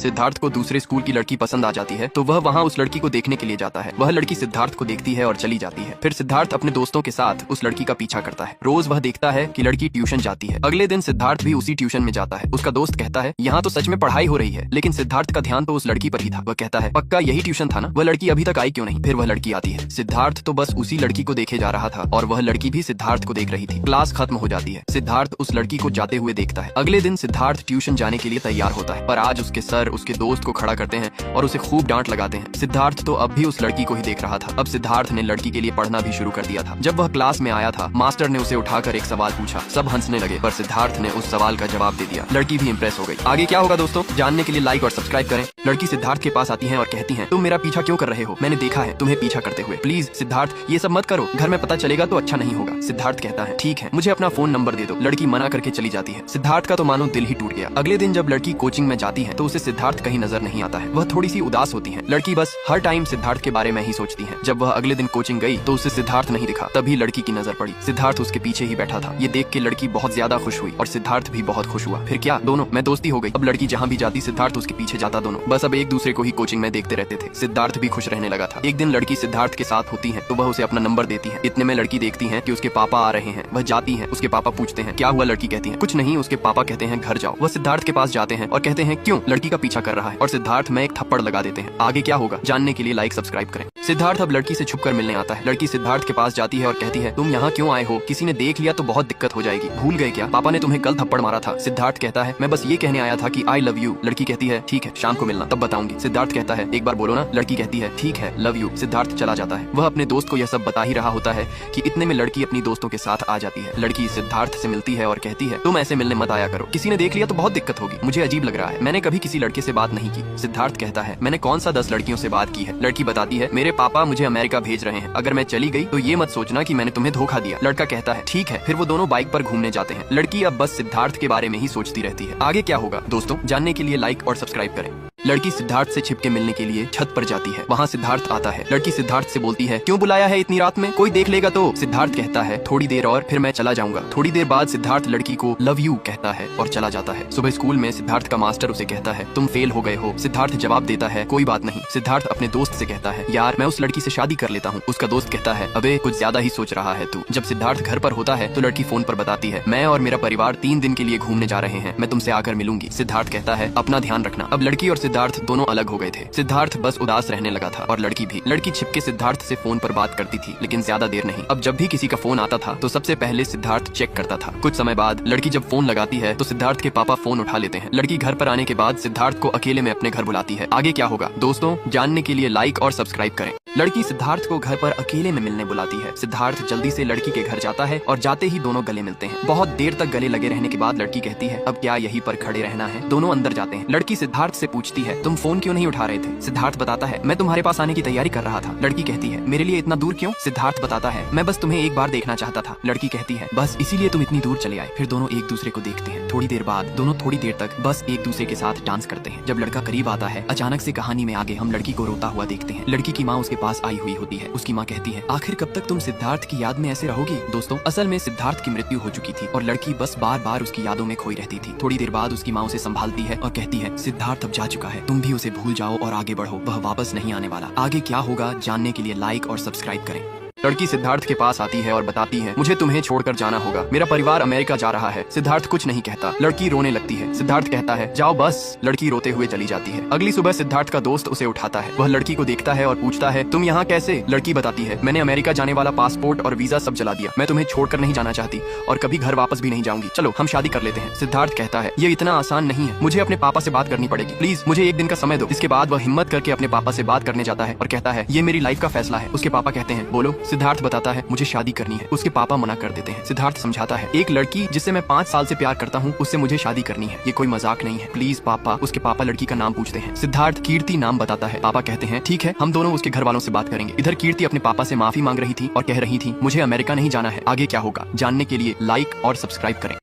सिद्धार्थ को दूसरे स्कूल की लड़की पसंद आ जाती है तो वह वहाँ उस लड़की को देखने के लिए जाता है। वह लड़की सिद्धार्थ को देखती है और चली जाती है। फिर सिद्धार्थ अपने दोस्तों के साथ उस लड़की का पीछा करता है। रोज वह देखता है कि लड़की ट्यूशन जाती है। अगले दिन सिद्धार्थ भी उसी ट्यूशन में जाता है। उसका दोस्त कहता है यहाँ तो सच में पढ़ाई हो रही है, लेकिन सिद्धार्थ का ध्यान तो उस लड़की पर ही था। वह कहता है पक्का यही ट्यूशन था ना, वह लड़की अभी तक आई क्यों नहीं। फिर वह लड़की आती है। सिद्धार्थ तो बस उसी लड़की को देखे जा रहा था और वह लड़की भी सिद्धार्थ को देख रही थी। क्लास खत्म हो जाती है। सिद्धार्थ उस लड़की को जाते हुए देखता है। अगले दिन सिद्धार्थ ट्यूशन जाने के लिए तैयार होता है, पर आज उसके सर उसके दोस्त को खड़ा करते हैं और उसे खूब डांट लगाते हैं। सिद्धार्थ तो अब भी उस लड़की को ही देख रहा था। अब सिद्धार्थ ने लड़की के लिए पढ़ना भी शुरू कर दिया था। जब वह क्लास में आया था, मास्टर ने उसे उठाकर एक सवाल पूछा। सब हंसने लगे, पर सिद्धार्थ ने उस सवाल का जवाब दे दिया। लड़की भी इंप्रेस हो गई। आगे क्या होगा दोस्तों, जानने के लिए लाइक और सब्सक्राइब करें। लड़की सिद्धार्थ के पास आती है और कहती है तुम मेरा पीछा क्यों कर रहे हो, मैंने देखा है तुम्हें पीछा करते हुए। प्लीज सिद्धार्थ ये सब मत करो, घर में पता चलेगा तो अच्छा नहीं होगा। सिद्धार्थ कहता है ठीक है, मुझे अपना फोन नंबर दे दो। लड़की मना करके चली जाती है। सिद्धार्थ का तो मानो दिल ही टूट गया। अगले दिन जब लड़की कोचिंग में जाती है तो उसे सिद्धार्थ कहीं नजर नहीं आता है। वह थोड़ी सी उदास होती है। लड़की बस हर टाइम सिद्धार्थ के बारे में ही सोचती है। जब वह अगले दिन कोचिंग गई तो उसे सिद्धार्थ नहीं दिखा। तभी लड़की की नजर पड़ी। सिद्धार्थ उसके पीछे ही बैठा था। ये देख के लड़की बहुत ज्यादा खुश हुई और सिद्धार्थ भी बहुत खुश हुआ। फिर क्या, दोनों में दोस्ती हो गई। अब लड़की जहाँ भी जाती सिद्धार्थ उसके पीछे जाता। दोनों बस अब एक दूसरे को ही कोचिंग में देखते रहते थे। सिद्धार्थ भी खुश रहने लगा था। एक दिन लड़की सिद्धार्थ के साथ होती है तो वह उसे अपना नंबर देती है। इतने में लड़की देखती है कि उसके पापा आ रहे हैं। वह जाती है। उसके पापा पूछते हैं क्या हुआ। लड़की कहती है कुछ नहीं। उसके पापा कहते हैं घर जाओ। वह सिद्धार्थ के पास जाते हैं और कहते हैं क्यों, लड़की का पीछा कर रहा है, और सिद्धार्थ में एक थप्पड़ लगा देते हैं। आगे क्या होगा जानने के लिए लाइक सब्सक्राइब करें। सिद्धार्थ अब लड़की से छुपकर मिलने आता है। लड़की सिद्धार्थ के पास जाती है और कहती है तुम यहाँ क्यों आए हो, किसी ने देख लिया तो बहुत दिक्कत हो जाएगी। भूल गए क्या, पापा ने तुम्हें कल थप्पड़ मारा था। सिद्धार्थ कहता है मैं बस ये कहने आया था कि आई लव यू। लड़की कहती है ठीक है, शाम को मिलना तब बताऊंगी। सिद्धार्थ कहता है एक बार बोलो ना। लड़की कहती है ठीक है, लव यू। सिद्धार्थ चला जाता है। वह अपने दोस्त को यह सब बता ही रहा होता है कि इतने में लड़की अपनी दोस्तों के साथ आ जाती है। लड़की सिद्धार्थ से मिलती है और कहती है तुम ऐसे मिलने मत आया करो, किसी ने देख लिया तो बहुत दिक्कत होगी। मुझे अजीब लग रहा है, मैंने कभी किसी लड़के से बात नहीं की। सिद्धार्थ कहता है मैंने कौन सा 10 लड़कियों से बात की है। लड़की बताती है मेरे पापा मुझे अमेरिका भेज रहे हैं, अगर मैं चली गई तो ये मत सोचना कि मैंने तुम्हें धोखा दिया। लड़का कहता है ठीक है। फिर वो दोनों बाइक पर घूमने जाते हैं। लड़की अब बस सिद्धार्थ के बारे में ही सोचती रहती है। आगे क्या होगा दोस्तों, जानने के लिए लाइक और सब्सक्राइब करें। लड़की सिद्धार्थ से छिपके मिलने के लिए छत पर जाती है। वहाँ सिद्धार्थ आता है। लड़की सिद्धार्थ से बोलती है क्यों बुलाया है इतनी रात में, कोई देख लेगा तो। सिद्धार्थ कहता है थोड़ी देर और फिर मैं चला जाऊंगा। थोड़ी देर बाद सिद्धार्थ लड़की को लव यू कहता है और चला जाता है। सुबह स्कूल में सिद्धार्थ का मास्टर उसे कहता है तुम फेल हो गए हो। सिद्धार्थ जवाब देता है कोई बात नहीं। सिद्धार्थ अपने दोस्त से कहता है यार मैं उस लड़की से शादी कर लेता हूँ। उसका दोस्त कहता है अबे कुछ ज्यादा ही सोच रहा है तू। जब सिद्धार्थ घर पर होता है तो लड़की फोन पर बताती है मैं और मेरा परिवार 3 दिन के लिए घूमने जा रहे हैं, मैं तुमसे आकर मिलूंगी। सिद्धार्थ कहता है अपना ध्यान रखना। अब लड़की और सिद्धार्थ दोनों अलग हो गए थे। सिद्धार्थ बस उदास रहने लगा था और लड़की भी। लड़की छिपके सिद्धार्थ से फोन पर बात करती थी, लेकिन ज्यादा देर नहीं। अब जब भी किसी का फोन आता था तो सबसे पहले सिद्धार्थ चेक करता था। कुछ समय बाद लड़की जब फोन लगाती है तो सिद्धार्थ के पापा फोन उठा लेते हैं। लड़की घर पर आने के बाद सिद्धार्थ को अकेले में अपने घर बुलाती है। आगे क्या होगा दोस्तों, जानने के लिए लाइक और सब्सक्राइब करें। लड़की सिद्धार्थ को घर पर अकेले में मिलने बुलाती है। सिद्धार्थ जल्दी से लड़की के घर जाता है और जाते ही दोनों गले मिलते हैं। बहुत देर तक गले लगे रहने के बाद लड़की कहती है अब क्या यहीं पर खड़े रहना है। दोनों अंदर जाते हैं। लड़की सिद्धार्थ से पूछती है तुम फोन क्यों नहीं उठा रहे थे। सिद्धार्थ बताता है मैं तुम्हारे पास आने की तैयारी कर रहा था। लड़की कहती है मेरे लिए इतना दूर क्यों। सिद्धार्थ बताता है मैं बस तुम्हें एक बार देखना चाहता था। लड़की कहती है बस इसीलिए तुम इतनी दूर चले आए। फिर दोनों एक दूसरे को देखते हैं। थोड़ी देर बाद दोनों थोड़ी देर तक बस एक दूसरे के साथ डांस करते हैं। जब लड़का करीब आता है अचानक से कहानी में आगे हम लड़की को रोता हुआ देखते हैं। लड़की की माँ उसके पास आई हुई होती है। उसकी माँ कहती है आखिर कब तक तुम सिद्धार्थ की याद में ऐसे रहोगी। दोस्तों असल में सिद्धार्थ की मृत्यु हो चुकी थी और लड़की बस बार बार उसकी यादों में खोई रहती थी। थोड़ी देर बाद उसकी माँ उसे संभालती है और कहती है सिद्धार्थ अब जा चुका है, तुम भी उसे भूल जाओ और आगे बढ़ो, वह वापस नहीं आने वाला। आगे क्या होगा जानने के लिए लाइक और सब्सक्राइब करें। लड़की सिद्धार्थ के पास आती है और बताती है मुझे तुम्हें छोड़कर जाना होगा, मेरा परिवार अमेरिका जा रहा है। सिद्धार्थ कुछ नहीं कहता। लड़की रोने लगती है। सिद्धार्थ कहता है जाओ बस। लड़की रोते हुए चली जाती है। अगली सुबह सिद्धार्थ का दोस्त उसे उठाता है। वह लड़की को देखता है और पूछता है तुम यहाँ कैसे। लड़की बताती है मैंने अमेरिका जाने वाला पासपोर्ट और वीजा सब जला दिया, मैं तुम्हें छोड़कर नहीं जाना चाहती और कभी घर वापस भी नहीं जाऊंगी, चलो हम शादी कर लेते हैं। सिद्धार्थ कहता है ये इतना आसान नहीं है, मुझे अपने पापा से बात करनी पड़ेगी, प्लीज मुझे एक दिन का समय दो। इसके बाद वह हिम्मत करके अपने पापा से बात करने जाता है और कहता है ये मेरी लाइफ का फैसला है। उसके पापा कहते हैं बोलो। सिद्धार्थ बताता है मुझे शादी करनी है। उसके पापा मना कर देते हैं। सिद्धार्थ समझाता है एक लड़की जिससे मैं 5 साल से प्यार करता हूँ उससे मुझे शादी करनी है, ये कोई मजाक नहीं है, प्लीज पापा। उसके पापा लड़की का नाम पूछते हैं। सिद्धार्थ कीर्ति नाम बताता है। पापा कहते हैं ठीक है, हम दोनों उसके घर वालों से बात करेंगे। इधर कीर्ति अपने पापा से माफी मांग रही थी और कह रही थी मुझे अमेरिका नहीं जाना है। आगे क्या होगा जानने के लिए लाइक और सब्सक्राइब करें।